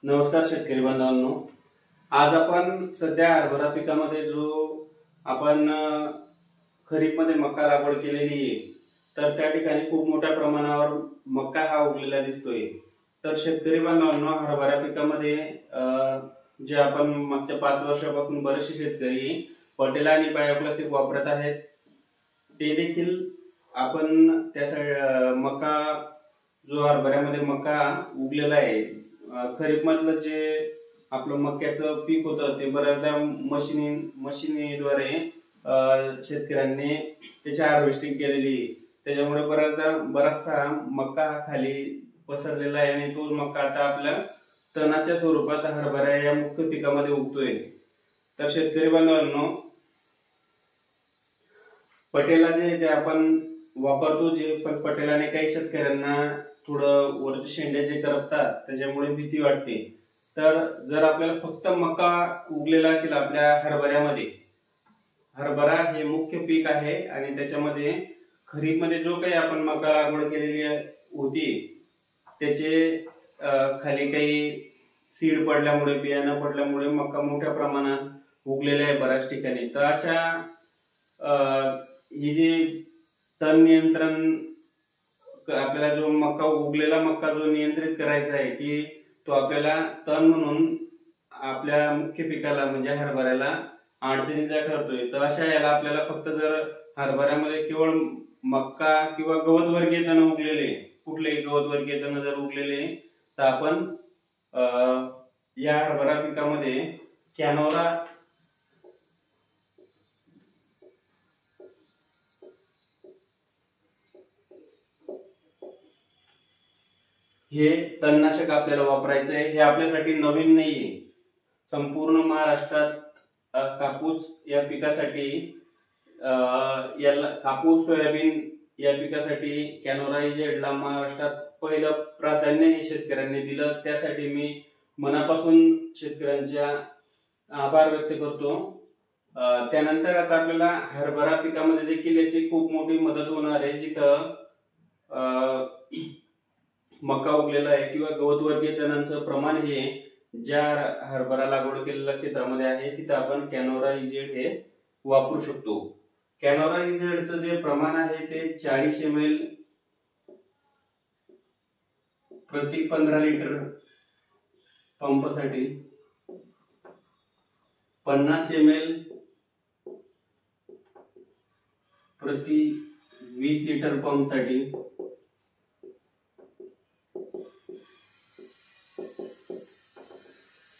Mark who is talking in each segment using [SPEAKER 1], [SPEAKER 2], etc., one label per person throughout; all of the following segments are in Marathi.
[SPEAKER 1] नमस्कार शेतकरी बांधवांनो, आज आपण सध्या हरभरा पिकामध्ये जो आपण खरीप मध्ये मका लागवड केलेली आहे, तर त्या ठिकाणी खूप मोठ्या प्रमाणावर मका हा उगलेला दिसतोय। तर शेतकरी बांधवांनो, हरभरा पिकामध्ये जे आपण मागच्या 5 वर्षापासून बरेचसे शेतकरी पटेला आणि बायोक्लासिक वापरत आहेत, ते देखील आपण त्या मका जो हरभऱ्यामध्ये मका उगलेला आहे, खरीप मधलं जे आपलं मक्याचं पीक होतं ते बऱ्याचदा मशिनीद्वारे शेतकऱ्यांनी त्याची हार्वेस्टिंग केलेली, त्याच्यामुळे बराचसा मका हा खाली पसरलेला आहे आणि तो मका आता आपल्या तणाच्या स्वरूपात हरभरा या मुख्य पिकामध्ये उगतोय। तर शेतकरी बांधवांनो, पटेला जे आपण वापरतो, जे पण पटेलाने काही शेतकऱ्यांना थोडं वरचे शेंडे जे करपतात त्याच्यामुळे भीती वाटते। तर जर आपल्याला फक्त मका उगलेला असेल आपल्या हरभऱ्यामध्ये, हरभरा हे मुख्य पीक आहे आणि त्याच्यामध्ये खरीप मध्ये जो काही आपण मका लागवड केलेली होती त्याचे खाली काही सीड पडल्यामुळे, बियाणं पडल्यामुळे मका मोठ्या प्रमाणात उगलेले आहे बऱ्याच ठिकाणी। तर अशा ही जी तण नियंत्रण, आपल्याला जो मका उगलेला मका जो नियंत्रित करायचा आहे की तो आपल्याला तण म्हणून आपल्या मुख्य पिकाला म्हणजे हरभऱ्याला अडचणीचा ठरतोय। तर अशा याला आपल्याला फक्त जर हरभऱ्यामध्ये केवळ मका किंवा गवतवर्गीय तण उगलेले, कुठलेही गवतवर्गीय तण जर उगलेले, तर आपण या हरभरा पिकामध्ये कॅनोरा हे तणनाशक आपल्याला वापरायचं आहे। हे आपल्यासाठी नवीन नाहीये, संपूर्ण महाराष्ट्रात कापूस या पिकासाठी, कापूस सोयाबीन या पिकासाठी कॅनोरा इजेडला महाराष्ट्रात पहिलं प्राधान्य शेतकऱ्यांनी दिलं। त्यासाठी मी मनापासून शेतकऱ्यांच्या आभार व्यक्त करतो। त्यानंतर आता आपल्याला हरभरा पिकामध्ये देखील याची खूप मोठी मदत होणार आहे। जिथं मका उगलेला आहे किंवा गवतवर्गीय तणांचं प्रमाण हे ज्या हरभरा लागवड केलेल्या क्षेत्रामध्ये आहे तिथं आपण कॅनोरा इजेड हे वापरू शकतो। कॅनोरा इजेडचं जे प्रमाण आहे ते 40 ml प्रति 15 लिटर पंपासाठी, 50 ml प्रति 20 लिटर पंपसाठी,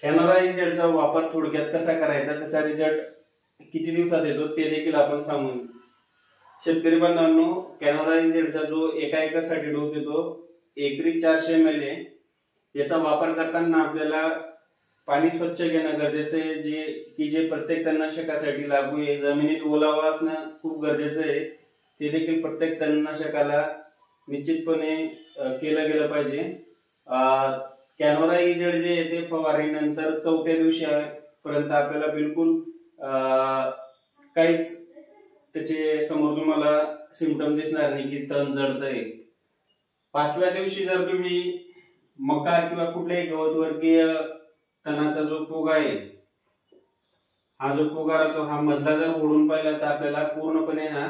[SPEAKER 1] कॅनोरा इजेडचा वापर थोडक्यात कसा करायचा, त्याचा रिझल्ट किती दिवसात येतो ते देखील आपण सांगू। शेतकरी बांधवांनो, कॅनोरा इजेडचा जो एका एकरसाठी डोस येतो एकरी 400 ml आहे। याचा वापर करताना आपल्याला पाणी स्वच्छ घेणं गरजेचं आहे, जे प्रत्येक तणनाशकासाठी लागू आहे। जमिनीत ओलावा असणं खूप गरजेचं आहे, ते देखील प्रत्येक तणनाशकाला निश्चितपणे केलं गेलं पाहिजे। कॅनोरा इजेड जे येते फवारणीनंतर 4थ्या दिवशीपर्यंत आपल्याला बिलकुल काहीच त्याचे समोर तुम्हाला सिम्पटम दिसणार नाही की तण जळतंय। 5व्या दिवशी जर तुम्ही मका किंवा कुठल्याही गवतवर्गीय तणाचा जो पोग आहे, हा जो पोग राहतो, हा मधला जर ओढून पाहिला तर आपल्याला पूर्णपणे हा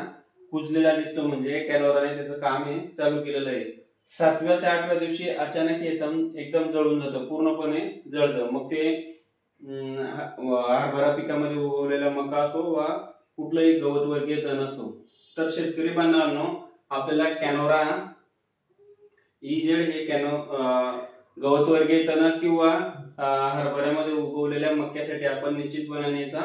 [SPEAKER 1] कुजलेला दिसतो, म्हणजे कॅनोराने त्याचं काम हे चालू केलेलं आहे। 7व्या ते 8व्या दिवशी अचानक एकदम जळून जातं, पूर्णपणे जळतं। मग ते हरभरा पिकामध्ये उगवलेला मका असो वा कुठलाही गवतवर्गीय तण असो। तर शेतकरी बांधवांनो, आपल्याला कॅनोरा इजेड हे गवतवर्गीय तण किंवा हरभऱ्यामध्ये उगवलेल्या मक्यासाठी आपण निश्चितपणे याचा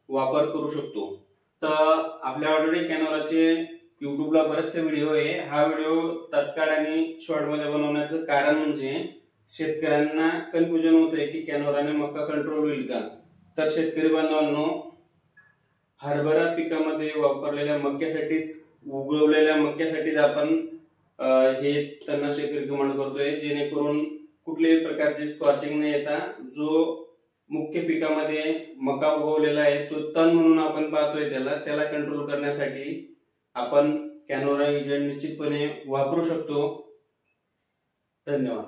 [SPEAKER 1] वापर करू शकतो। तर आपल्या ऑलरेडी कॅनोराचे युट्यूबला बरेचसे व्हिडिओ आहे। हा व्हिडिओ तात्काळ आणि शॉर्ट मध्ये बनवण्याचं कारण म्हणजे शेतकऱ्यांना कन्फ्युजन होतंय की कॅनोराने मका कंट्रोल होईल का। तर शेतकरी बांधवांनो, हरभरा पिकामध्ये वापरलेल्या मक्यासाठीच, उगवलेल्या मक्यासाठीच आपण हे तणनाशक रिकमेंड करतोय, जेणेकरून कुठल्याही प्रकारचे स्कॉर्चिंग न येता जो मुख्य पिकामध्ये मका उगवलेला आहे तो तण म्हणून आपण पाहतोय, त्याला कंट्रोल करण्यासाठी आपण कॅनोरा इजेड निश्चितपणे वापरू शकतो। धन्यवाद।